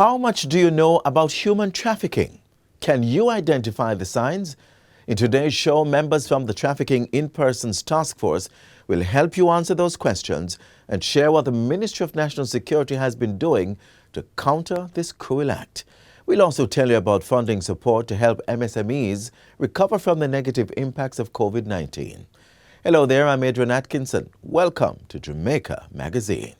How much do you know about human trafficking? Can you identify the signs? In today's show, members from the Trafficking in Persons Task Force will help you answer those questions and share what the Ministry of National Security has been doing to counter this cruel act. We'll also tell you about funding support to help MSMEs recover from the negative impacts of COVID-19. Hello there, I'm Adrian Atkinson. Welcome to Jamaica Magazine.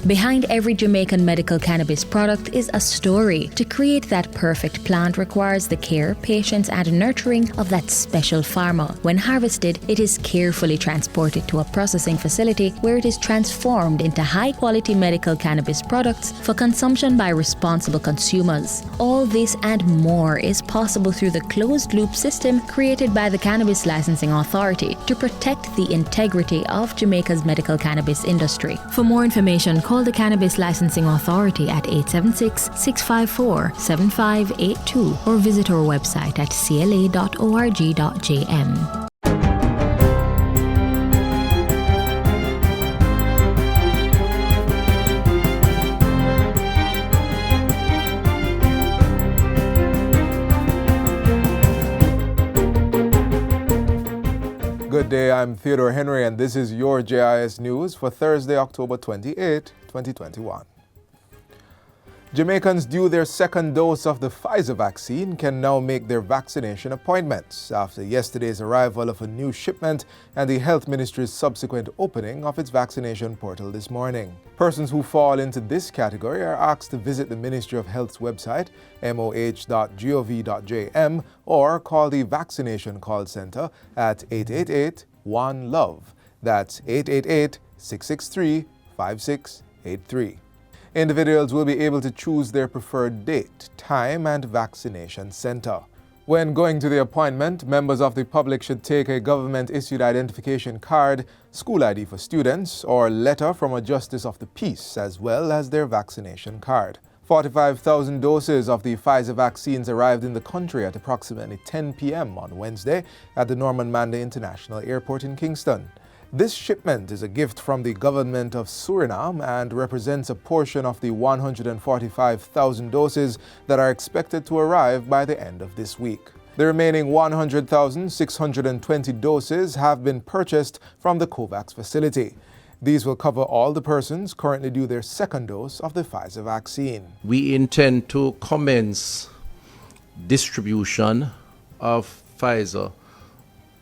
Behind every Jamaican medical cannabis product is a story. To create that perfect plant requires the care, patience and nurturing of that special farmer. When harvested, it is carefully transported to a processing facility where it is transformed into high-quality medical cannabis products for consumption by responsible consumers. All this and more is possible through the closed-loop system created by the Cannabis Licensing Authority to protect the integrity of Jamaica's medical cannabis industry. For more information, call the Cannabis Licensing Authority at 876-654-7582 or visit our website at cla.org.jm. Good day, I'm Theodore Henry and this is your JIS News for Thursday, October 28, 2021. Jamaicans due their second dose of the Pfizer vaccine can now make their vaccination appointments after yesterday's arrival of a new shipment and the Health Ministry's subsequent opening of its vaccination portal this morning. Persons who fall into this category are asked to visit the Ministry of Health's website, moh.gov.jm, or call the Vaccination Call Center at 888-1-LOVE. That's 888-663-5683. Individuals will be able to choose their preferred date, time, and vaccination center. When going to the appointment, members of the public should take a government-issued identification card, school ID for students, or letter from a Justice of the Peace, as well as their vaccination card. 45,000 doses of the Pfizer vaccines arrived in the country at approximately 10 p.m. on Wednesday at the Norman Mandé International Airport in Kingston. This shipment is a gift from the government of Suriname and represents a portion of the 145,000 doses that are expected to arrive by the end of this week. The remaining 100,620 doses have been purchased from the COVAX facility. These will cover all the persons currently due their second dose of the Pfizer vaccine. We intend to commence distribution of Pfizer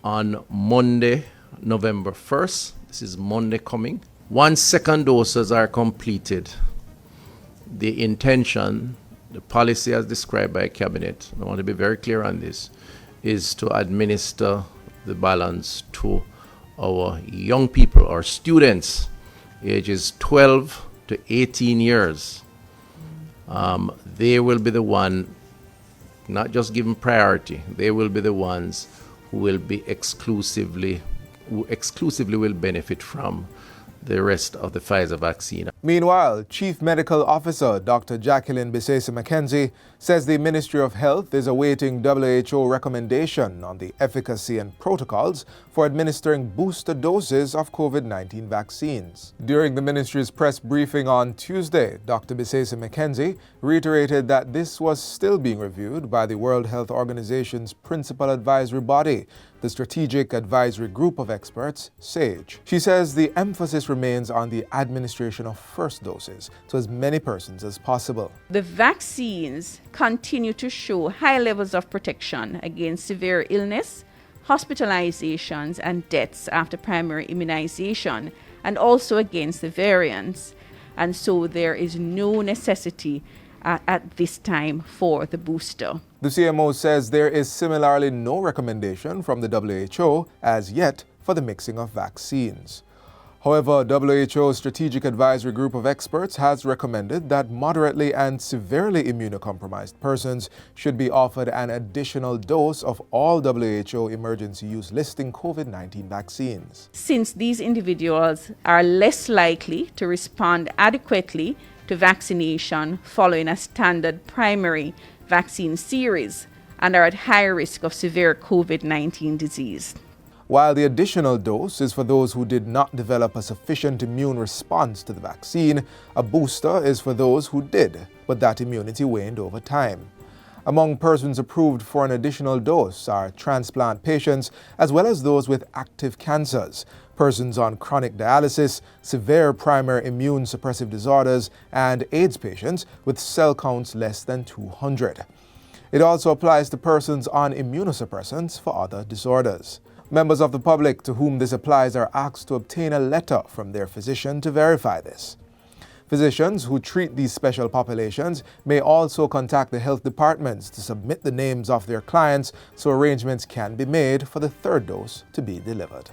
on Monday, November 1st. This is Monday coming. Once second doses are completed, the intention, the policy as described by Cabinet, I want to be very clear on this, is to administer the balance to our young people, our students, ages 12 to 18 years. They will be the one, not just given priority, they will be the ones who will be exclusively will benefit from the rest of the Pfizer vaccine. Meanwhile, Chief Medical Officer Dr. Jacqueline Bisese McKenzie says the Ministry of Health is awaiting WHO recommendation on the efficacy and protocols for administering booster doses of COVID-19 vaccines. During the ministry's press briefing on Tuesday, Dr. Bisese McKenzie reiterated that this was still being reviewed by the World Health Organization's principal advisory body, the Strategic Advisory Group of Experts, SAGE. She says the emphasis remains on the administration of first doses to as many persons as possible. The vaccines continue to show high levels of protection against severe illness, hospitalizations, and deaths after primary immunization, and also against the variants. And so there is no necessity at this time for the booster. The CMO says there is similarly no recommendation from the WHO as yet for the mixing of vaccines. However, WHO's Strategic Advisory Group of Experts has recommended that moderately and severely immunocompromised persons should be offered an additional dose of all WHO emergency use listing COVID-19 vaccines. Since these individuals are less likely to respond adequately to vaccination following a standard primary vaccine series and are at high risk of severe COVID-19 disease. while the additional dose is for those who did not develop a sufficient immune response to the vaccine. A booster is for those who did, but that immunity waned over time. Among persons approved for an additional dose are transplant patients as well as those with active cancers, persons on chronic dialysis, severe primary immune suppressive disorders, and AIDS patients with cell counts less than 200. It also applies to persons on immunosuppressants for other disorders. Members of the public to whom this applies are asked to obtain a letter from their physician to verify this. Physicians who treat these special populations may also contact the health departments to submit the names of their clients so arrangements can be made for the third dose to be delivered.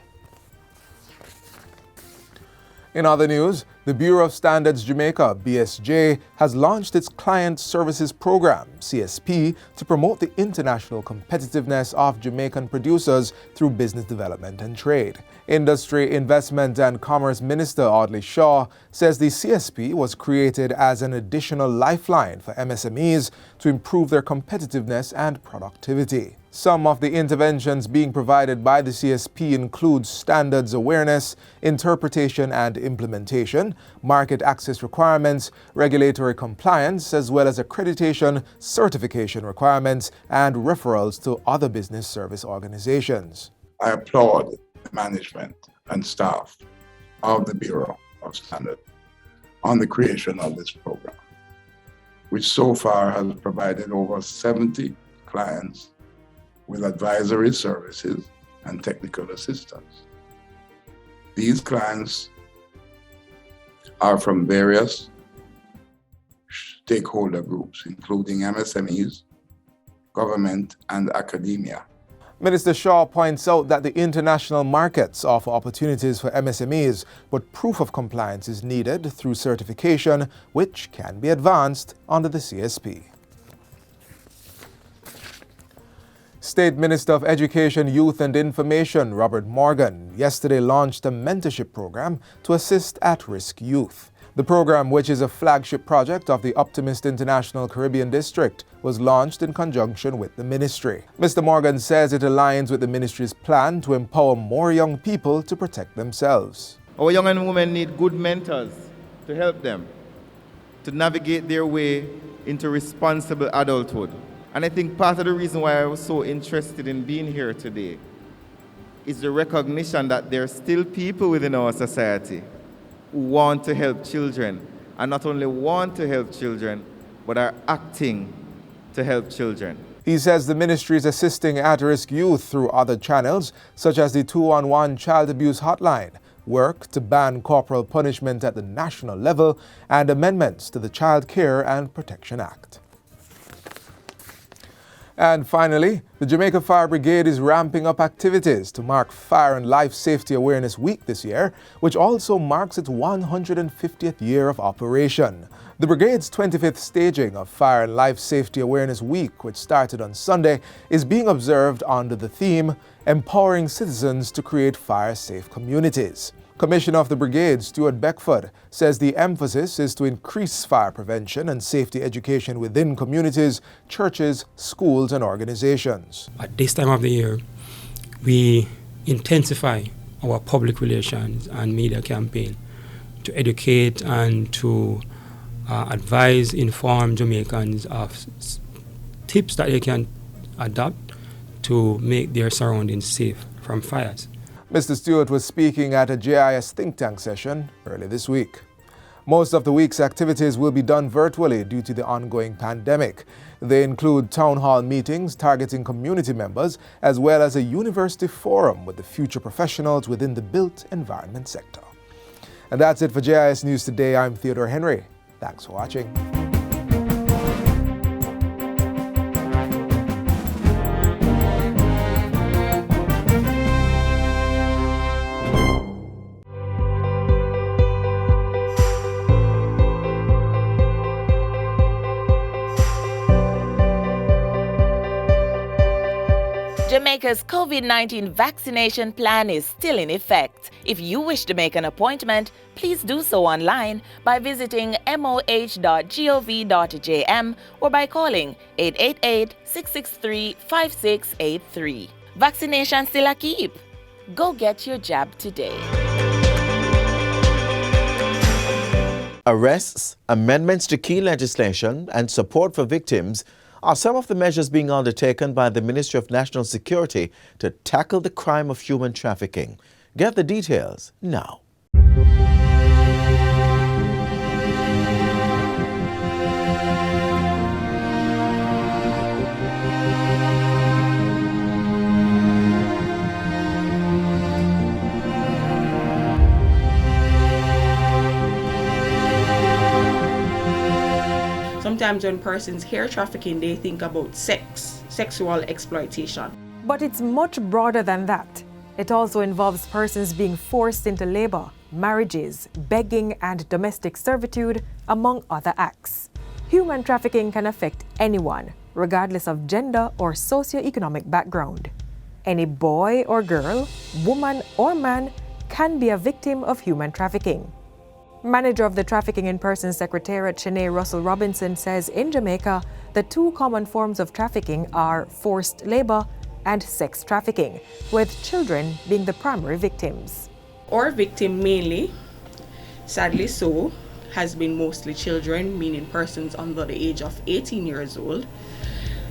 In other news, the Bureau of Standards Jamaica, BSJ, has launched its Client Services Program, CSP, to promote the international competitiveness of Jamaican producers through business development and trade. Industry, Investment and Commerce Minister Audley Shaw says the CSP was created as an additional lifeline for MSMEs to improve their competitiveness and productivity. Some of the interventions being provided by the CSP include standards awareness, interpretation and implementation, market access requirements, regulatory compliance, as well as accreditation, certification requirements, and referrals to other business service organizations. I applaud the management and staff of the Bureau of Standards on the creation of this program, which so far has provided over 70 clients with advisory services and technical assistance. These clients are from various stakeholder groups, including MSMEs, government, and academia. Minister Shaw points out that the international markets offer opportunities for MSMEs, but proof of compliance is needed through certification, which can be advanced under the CSP. State Minister of Education, Youth and Information, Robert Morgan, yesterday launched a mentorship program to assist at-risk youth. The program, which is a flagship project of the Optimist International Caribbean District, was launched in conjunction with the ministry. Mr. Morgan says it aligns with the ministry's plan to empower more young people to protect themselves. Our young and women need good mentors to help them to navigate their way into responsible adulthood. And I think part of the reason why I was so interested in being here today is the recognition that there are still people within our society who want to help children, and not only want to help children, but are acting to help children. He says the ministry is assisting at-risk youth through other channels, such as the 211 Child Abuse Hotline, work to ban corporal punishment at the national level, and amendments to the Child Care and Protection Act. And finally, the Jamaica Fire Brigade is ramping up activities to mark Fire and Life Safety Awareness Week this year, which also marks its 150th year of operation. The Brigade's 25th staging of Fire and Life Safety Awareness Week, which started on Sunday, is being observed under the theme, Empowering Citizens to Create Fire-Safe Communities. Commissioner of the Brigade, Stuart Beckford, says the emphasis is to increase fire prevention and safety education within communities, churches, schools, and organizations. At this time of the year, we intensify our public relations and media campaign to educate and to advise, inform Jamaicans of tips that they can adopt to make their surroundings safe from fires. Mr. Stewart was speaking at a JIS think tank session early this week. Most of the week's activities will be done virtually due to the ongoing pandemic. They include town hall meetings targeting community members, as well as a university forum with the future professionals within the built environment sector. And that's it for JIS News Today. I'm Theodore Henry. Thanks for watching. Jamaica's COVID-19 vaccination plan is still in effect. If you wish to make an appointment, please do so online by visiting moh.gov.jm or by calling 888-663-5683. Vaccination still a keep. Go get your jab today. Arrests, amendments to key legislation, and support for victims are some of the measures being undertaken by the Ministry of National Security to tackle the crime of human trafficking. Get the details now. Sometimes when persons hear trafficking, they think about sex, sexual exploitation. But it's much broader than that. It also involves persons being forced into labor, marriages, begging, and domestic servitude, among other acts. Human trafficking can affect anyone, regardless of gender or socioeconomic background. Any boy or girl, woman or man can be a victim of human trafficking. Manager of the Trafficking in Persons Secretariat, Shanae Russell Robinson, says in Jamaica, the two common forms of trafficking are forced labor and sex trafficking, with children being the primary victims. Our victim mainly, sadly so, has been mostly children, meaning persons under the age of 18 years old,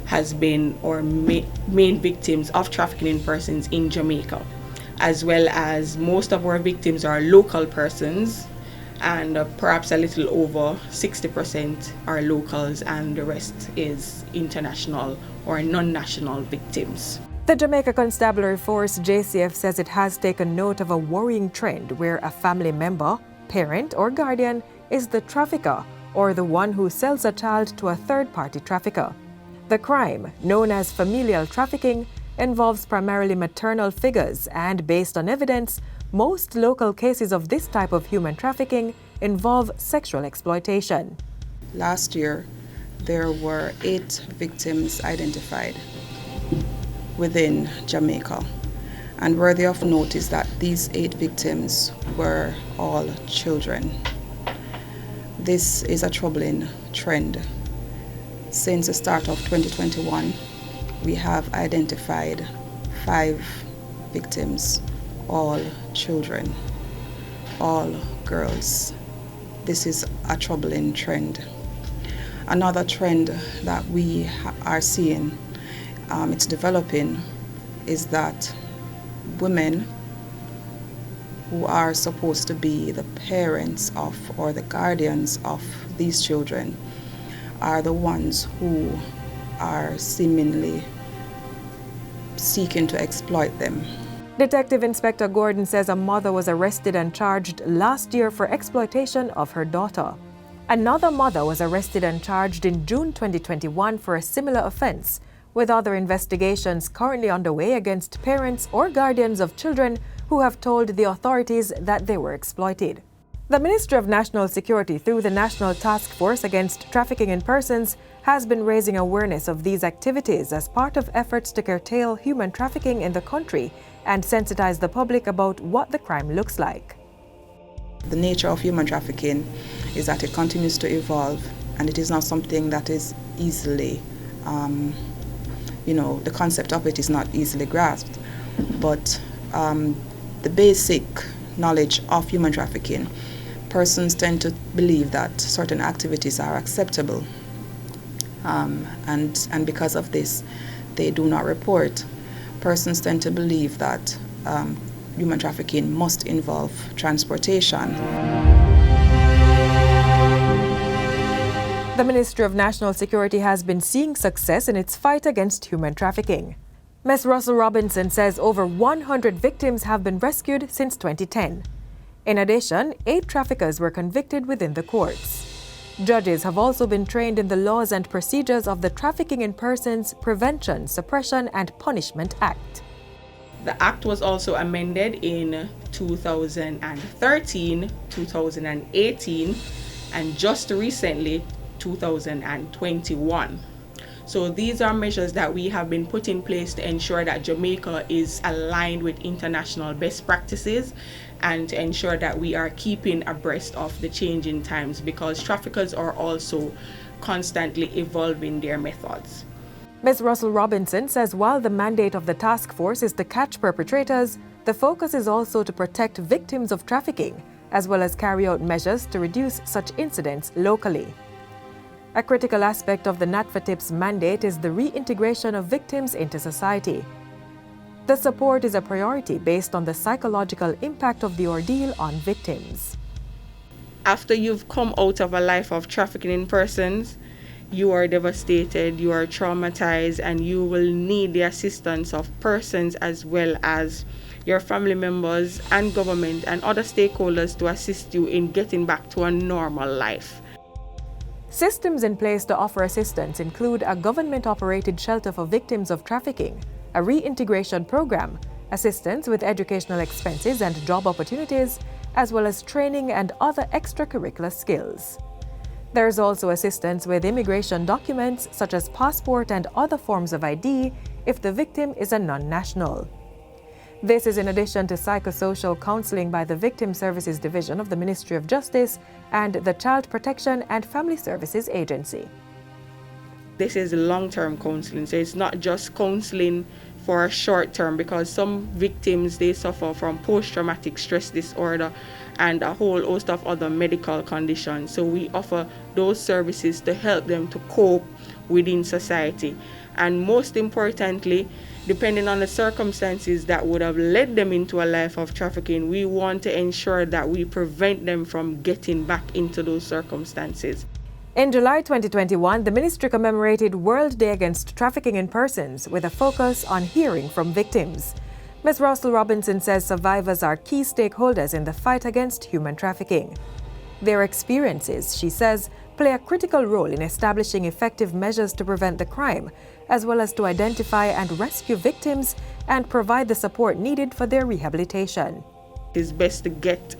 has been our main victims of trafficking in persons in Jamaica, as well as most of our victims are local persons, and perhaps a little over 60% are locals, and the rest is international or non-national victims. The Jamaica Constabulary Force, JCF, says it has taken note of a worrying trend where a family member, parent, or guardian is the trafficker or the one who sells a child to a third-party trafficker. The crime, known as familial trafficking, involves primarily maternal figures, and based on evidence, most local cases of this type of human trafficking involve sexual exploitation. Last year, there were 8 victims identified within Jamaica. And worthy of note is that these 8 victims were all children. This is a troubling trend. Since the start of 2021, we have identified 5 victims, all children, all girls. This is a troubling trend. Another trend that we are seeing, it's developing, is that women who are supposed to be the parents of or the guardians of these children are the ones who are seemingly seeking to exploit them. Detective Inspector Gordon says a mother was arrested and charged last year for exploitation of her daughter. Another mother was arrested and charged in June 2021 for a similar offense, with other investigations currently underway against parents or guardians of children who have told the authorities that they were exploited. The Ministry of National Security, through the National Task Force Against Trafficking in Persons, has been raising awareness of these activities as part of efforts to curtail human trafficking in the country and sensitize the public about what the crime looks like. The nature of human trafficking is that it continues to evolve, and it is not something that is easily, the concept of it is not easily grasped. But the basic knowledge of human trafficking, persons tend to believe that certain activities are acceptable, and because of this, they do not report. Persons tend to believe that human trafficking must involve transportation. The Ministry of National Security has been seeing success in its fight against human trafficking. Ms. Russell Robinson says over 100 victims have been rescued since 2010. In addition, 8 traffickers were convicted within the courts. Judges have also been trained in the laws and procedures of the Trafficking in Persons Prevention, Suppression and Punishment Act. The act was also amended in 2013, 2018, and just recently, 2021. So these are measures that we have been put in place to ensure that Jamaica is aligned with international best practices and to ensure that we are keeping abreast of the changing times, because traffickers are also constantly evolving their methods. Ms. Russell Robinson says while the mandate of the task force is to catch perpetrators, The focus is also to protect victims of trafficking, as well as carry out measures to reduce such incidents locally. A critical aspect of the NATFATIP's mandate is the reintegration of victims into society. The support is a priority based on the psychological impact of the ordeal on victims. After you've come out of a life of trafficking in persons, you are devastated, you are traumatized, and you will need the assistance of persons as well as your family members and government and other stakeholders to assist you in getting back to a normal life. Systems in place to offer assistance include a government-operated shelter for victims of trafficking, a reintegration program, assistance with educational expenses and job opportunities, as well as training and other extracurricular skills. There is also assistance with immigration documents such as passport and other forms of ID if the victim is a non-national. This is in addition to psychosocial counseling by the Victim Services Division of the Ministry of Justice and the Child Protection and Family Services Agency. This is long-term counseling, so it's not just counseling for a short term, because some victims, they suffer from post-traumatic stress disorder and a whole host of other medical conditions. So we offer those services to help them to cope within society. And most importantly, depending on the circumstances that would have led them into a life of trafficking, we want to ensure that we prevent them from getting back into those circumstances. In July 2021, the ministry commemorated World Day Against Trafficking in Persons with a focus on hearing from victims. Ms. Russell Robinson says survivors are key stakeholders in the fight against human trafficking. Their experiences, she says, play a critical role in establishing effective measures to prevent the crime, as well as to identify and rescue victims and provide the support needed for their rehabilitation. It's best to get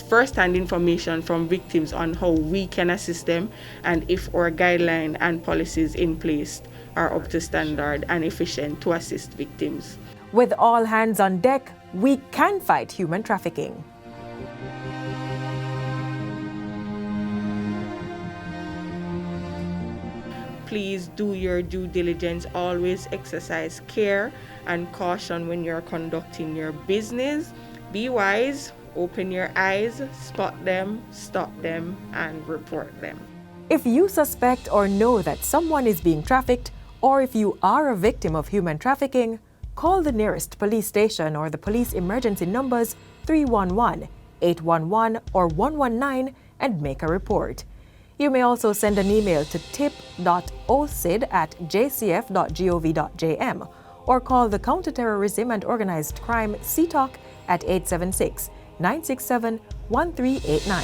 first-hand information from victims on how we can assist them and if our guidelines and policies in place are up to standard and efficient to assist victims. With all hands on deck, we can fight human trafficking. Please do your due diligence. Always exercise care and caution when you're conducting your business. Be wise, open your eyes, spot them, stop them, and report them. If you suspect or know that someone is being trafficked, or if you are a victim of human trafficking, call the nearest police station or the police emergency numbers 311, 811, or 119 and make a report. You may also send an email to tip.ocid@jcf.gov.jm or call the Counterterrorism and Organized Crime CTOC at 876-967-1389.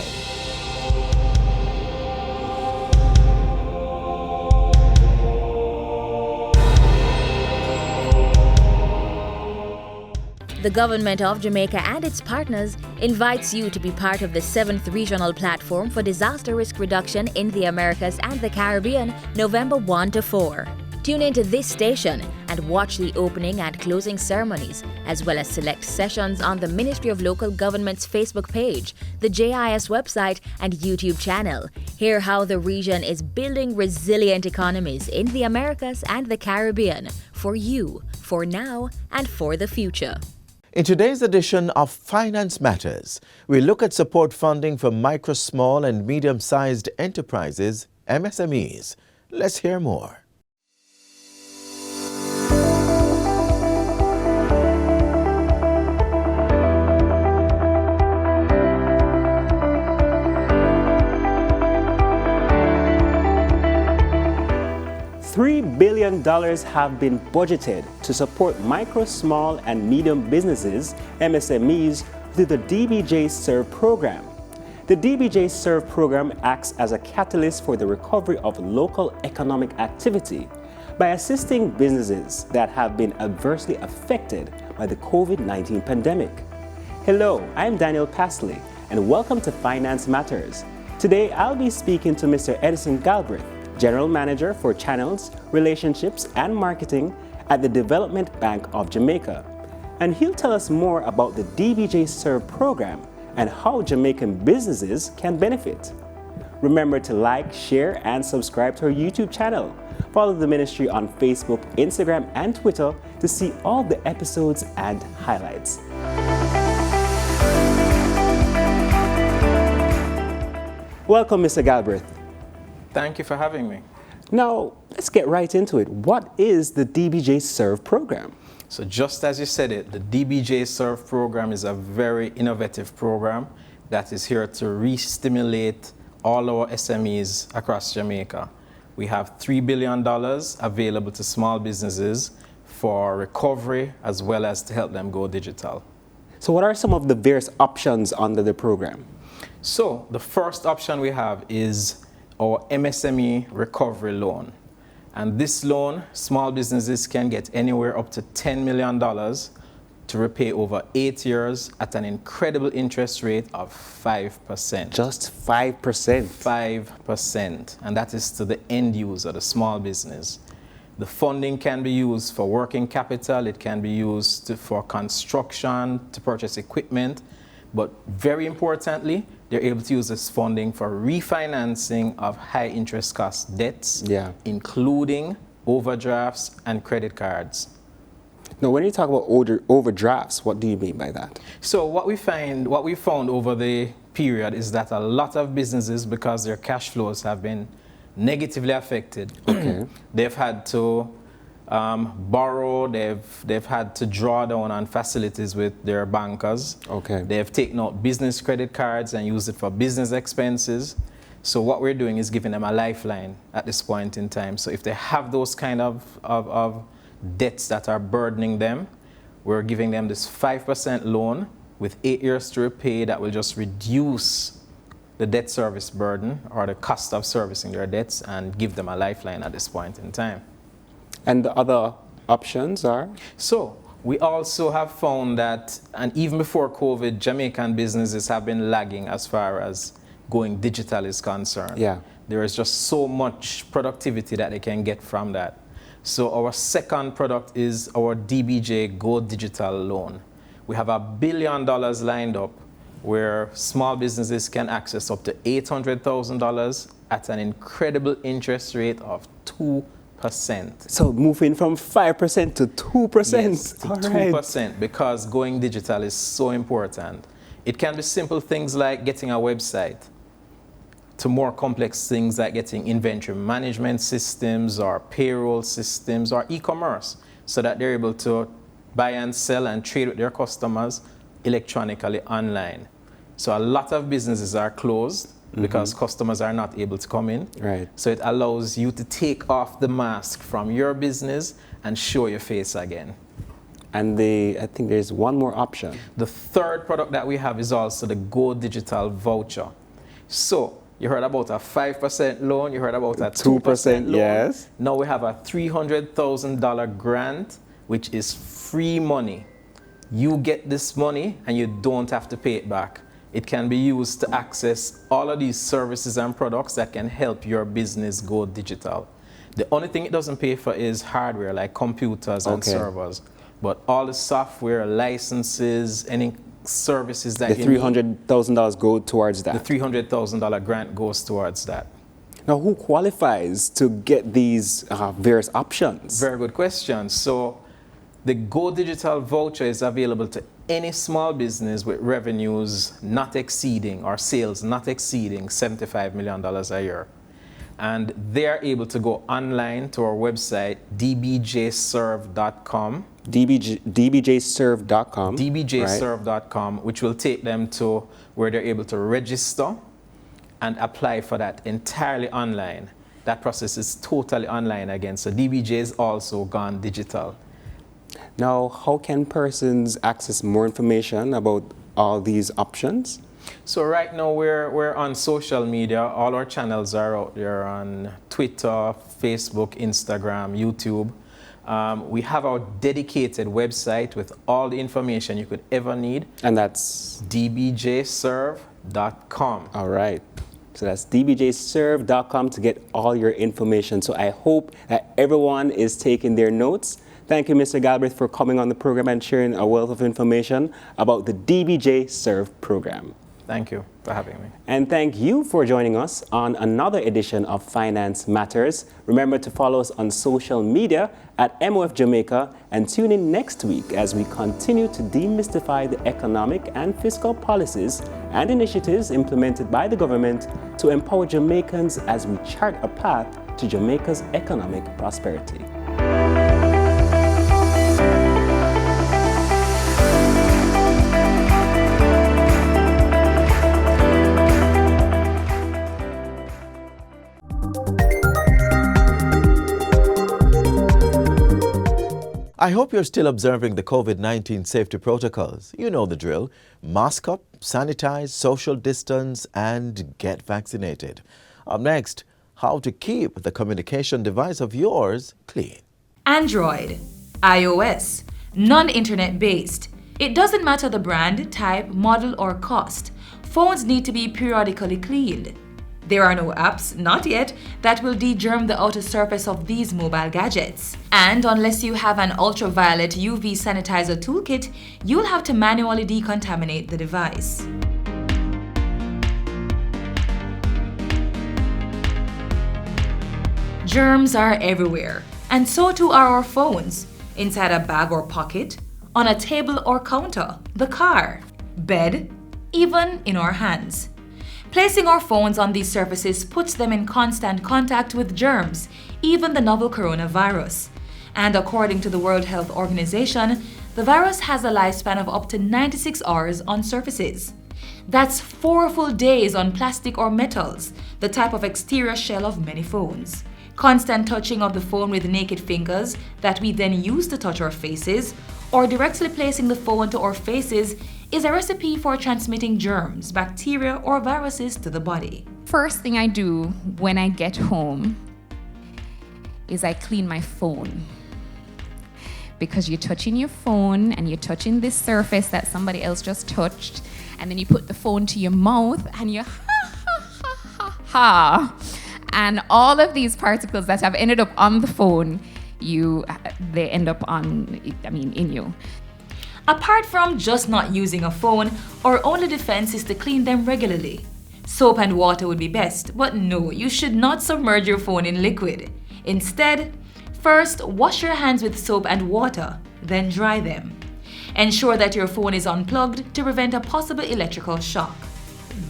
The Government of Jamaica and its partners invites you to be part of the 7th Regional Platform for Disaster Risk Reduction in the Americas and the Caribbean, November 1 to 4. Tune into this station and watch the opening and closing ceremonies, as well as select sessions on the Ministry of Local Government's Facebook page, the JIS website and YouTube channel. Hear how the region is building resilient economies in the Americas and the Caribbean for you, for now, and for the future. In today's edition of Finance Matters, we look at support funding for micro, small and medium-sized enterprises, MSMEs. Let's hear more. $3 billion have been budgeted to support micro, small, and medium businesses, MSMEs, through the DBJ Serve program. The DBJ Serve program acts as a catalyst for the recovery of local economic activity by assisting businesses that have been adversely affected by the COVID-19 pandemic. Hello, I'm Daniel Pasley, and welcome to Finance Matters. Today, I'll be speaking to Mr. Edison Galbraith, General Manager for Channels, Relationships and Marketing at the Development Bank of Jamaica. And he'll tell us more about the DBJ Serve program and how Jamaican businesses can benefit. Remember to like, share, and subscribe to our YouTube channel. Follow the ministry on Facebook, Instagram, and Twitter to see all the episodes and highlights. Welcome, Mr. Galbraith. Thank you for having me. Now, let's get right into it. What is the DBJ Serve program? So just as you said it, the DBJ Serve program is a very innovative program that is here to re-stimulate all our SMEs across Jamaica. We have $3 billion available to small businesses for recovery as well as to help them go digital. So what are some of the various options under the program? So the first option we have is our MSME recovery loan. And this loan, small businesses can get anywhere up to $10 million to repay over 8 years at an incredible interest rate of 5%. Just 5%? 5%. And that is to the end user, the small business. The funding can be used for working capital, it can be used for construction, to purchase equipment, but very importantly, they're able to use this funding for refinancing of high interest cost debts, including overdrafts and credit cards. Now, when you talk about overdrafts, what do you mean by that? So what we found over the period is that a lot of businesses, because their cash flows have been negatively affected, they've had to borrow, they've had to draw down on facilities with their bankers. They've taken out business credit cards and used it for business expenses. So what we're doing is giving them a lifeline at this point in time. So if they have those kind of debts that are burdening them, we're giving them this 5% loan with 8 years to repay that will just reduce the debt service burden or the cost of servicing their debts and give them a lifeline at this point in time. And the other options are? So we also have found that, and even before COVID, Jamaican businesses have been lagging as far as going digital is concerned. There is just so much productivity that they can get from that. So our second product is our DBJ Go Digital Loan. We have $1 billion lined up where small businesses can access up to $800,000 at an incredible interest rate of 2%. So moving from 5% to 2%? Yes, to 2%, because going digital is so important. It can be simple things like getting a website, to more complex things like getting inventory management systems or payroll systems or e-commerce, so that they're able to buy and sell and trade with their customers electronically online. So a lot of businesses are closed because customers are not able to come in. So it allows you to take off the mask from your business and show your face again. And I think there's one more option. The third product that we have is also the Go Digital Voucher. So you heard about a 5% loan, you heard about a 2% loan. Yes. Now we have a $300,000 grant, which is free money. You get this money and you don't have to pay it back. It can be used to access all of these services and products that can help your business go digital. The only thing it doesn't pay for is hardware, like computers and servers. But all the software, licenses, any services that you need. The $300,000 go towards that? The $300,000 grant goes towards that. Now, who qualifies to get these various options? Very good question. So the Go Digital Voucher is available to any small business with revenues not exceeding or sales not exceeding $75 million a year. And they are able to go online to our website, dbjserve.com. dbjserve.com. dbjserve.com, which will take them to where they're able to register and apply for that entirely online. That process is totally online again. So DBJ is also gone digital. Now, how can persons access more information about all these options? So right now we're on social media. All our channels are out there on Twitter, Facebook, Instagram, YouTube. We have our dedicated website with all the information you could ever need. And that's? dbjserve.com. All right. So that's dbjserve.com to get all your information. So I hope that everyone is taking their notes. Thank you, Mr. Galbraith, for coming on the program and sharing a wealth of information about the DBJ Serve program. Thank you for having me. And thank you for joining us on another edition of Finance Matters. Remember to follow us on social media at MOF Jamaica and tune in next week as we continue to demystify the economic and fiscal policies and initiatives implemented by the government to empower Jamaicans as we chart a path to Jamaica's economic prosperity. I hope you're still observing the COVID-19 safety protocols. You know the drill. Mask up, sanitize, social distance, and get vaccinated. Up next, how to keep the communication device of yours clean. Android, iOS, non-internet based. It doesn't matter the brand, type, model, or cost. Phones need to be periodically cleaned. There are no apps, not yet, that will de-germ the outer surface of these mobile gadgets. And unless you have an ultraviolet UV sanitizer toolkit, you'll have to manually decontaminate the device. Germs are everywhere, and so too are our phones, inside a bag or pocket, on a table or counter, the car, bed, even in our hands. Placing our phones on these surfaces puts them in constant contact with germs, even the novel coronavirus. And according to the World Health Organization, the virus has a lifespan of up to 96 hours on surfaces. That's 4 full days on plastic or metals, the type of exterior shell of many phones. Constant touching of the phone with naked fingers that we then use to touch our faces, or directly placing the phone to our faces is a recipe for transmitting germs, bacteria, or viruses to the body. First thing I do when I get home is I clean my phone. Because you're touching your phone and you're touching this surface that somebody else just touched, and then you put the phone to your mouth and you ha. And all of these particles that have ended up on the phone, they end up in you. Apart from just not using a phone, our only defense is to clean them regularly. Soap and water would be best, but no, you should not submerge your phone in liquid. Instead, first wash your hands with soap and water, then dry them. Ensure that your phone is unplugged to prevent a possible electrical shock.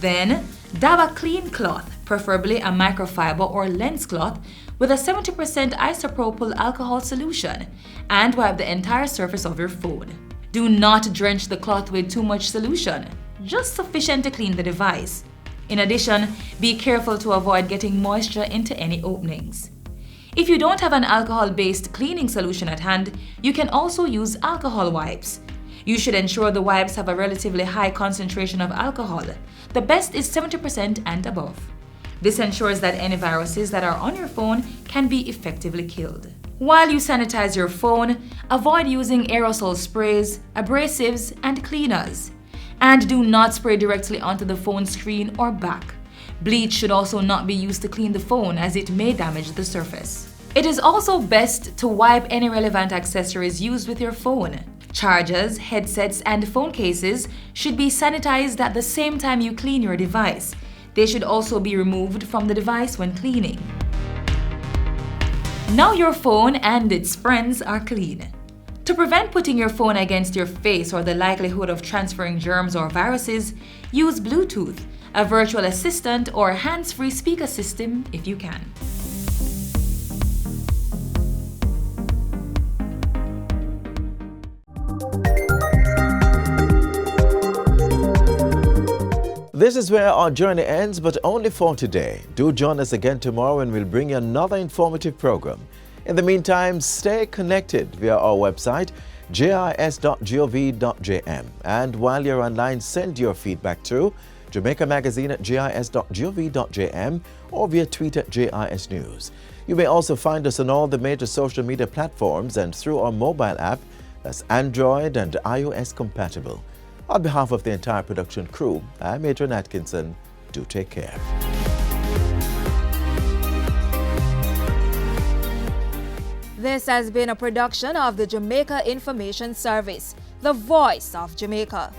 Then, dab a clean cloth, preferably a microfiber or lens cloth, with a 70% isopropyl alcohol solution, and wipe the entire surface of your phone. Do not drench the cloth with too much solution, just sufficient to clean the device. In addition, be careful to avoid getting moisture into any openings. If you don't have an alcohol-based cleaning solution at hand, you can also use alcohol wipes. You should ensure the wipes have a relatively high concentration of alcohol. The best is 70% and above. This ensures that any viruses that are on your phone can be effectively killed. While you sanitize your phone, avoid using aerosol sprays, abrasives, and cleaners. And do not spray directly onto the phone screen or back. Bleach should also not be used to clean the phone as it may damage the surface. It is also best to wipe any relevant accessories used with your phone. Chargers, headsets, and phone cases should be sanitized at the same time you clean your device. They should also be removed from the device when cleaning. Now your phone and its friends are clean. To prevent putting your phone against your face or the likelihood of transferring germs or viruses, use Bluetooth, a virtual assistant or hands-free speaker system if you can. This is where our journey ends, but only for today. Do join us again tomorrow and we'll bring you another informative program. In the meantime, stay connected via our website, jis.gov.jm. And while you're online, send your feedback to Jamaica Magazine at jis.gov.jm or via tweet at JIS News. You may also find us on all the major social media platforms and through our mobile app that's Android and iOS compatible. On behalf of the entire production crew, I'm Adrian Atkinson. Do take care. This has been a production of the Jamaica Information Service, the voice of Jamaica.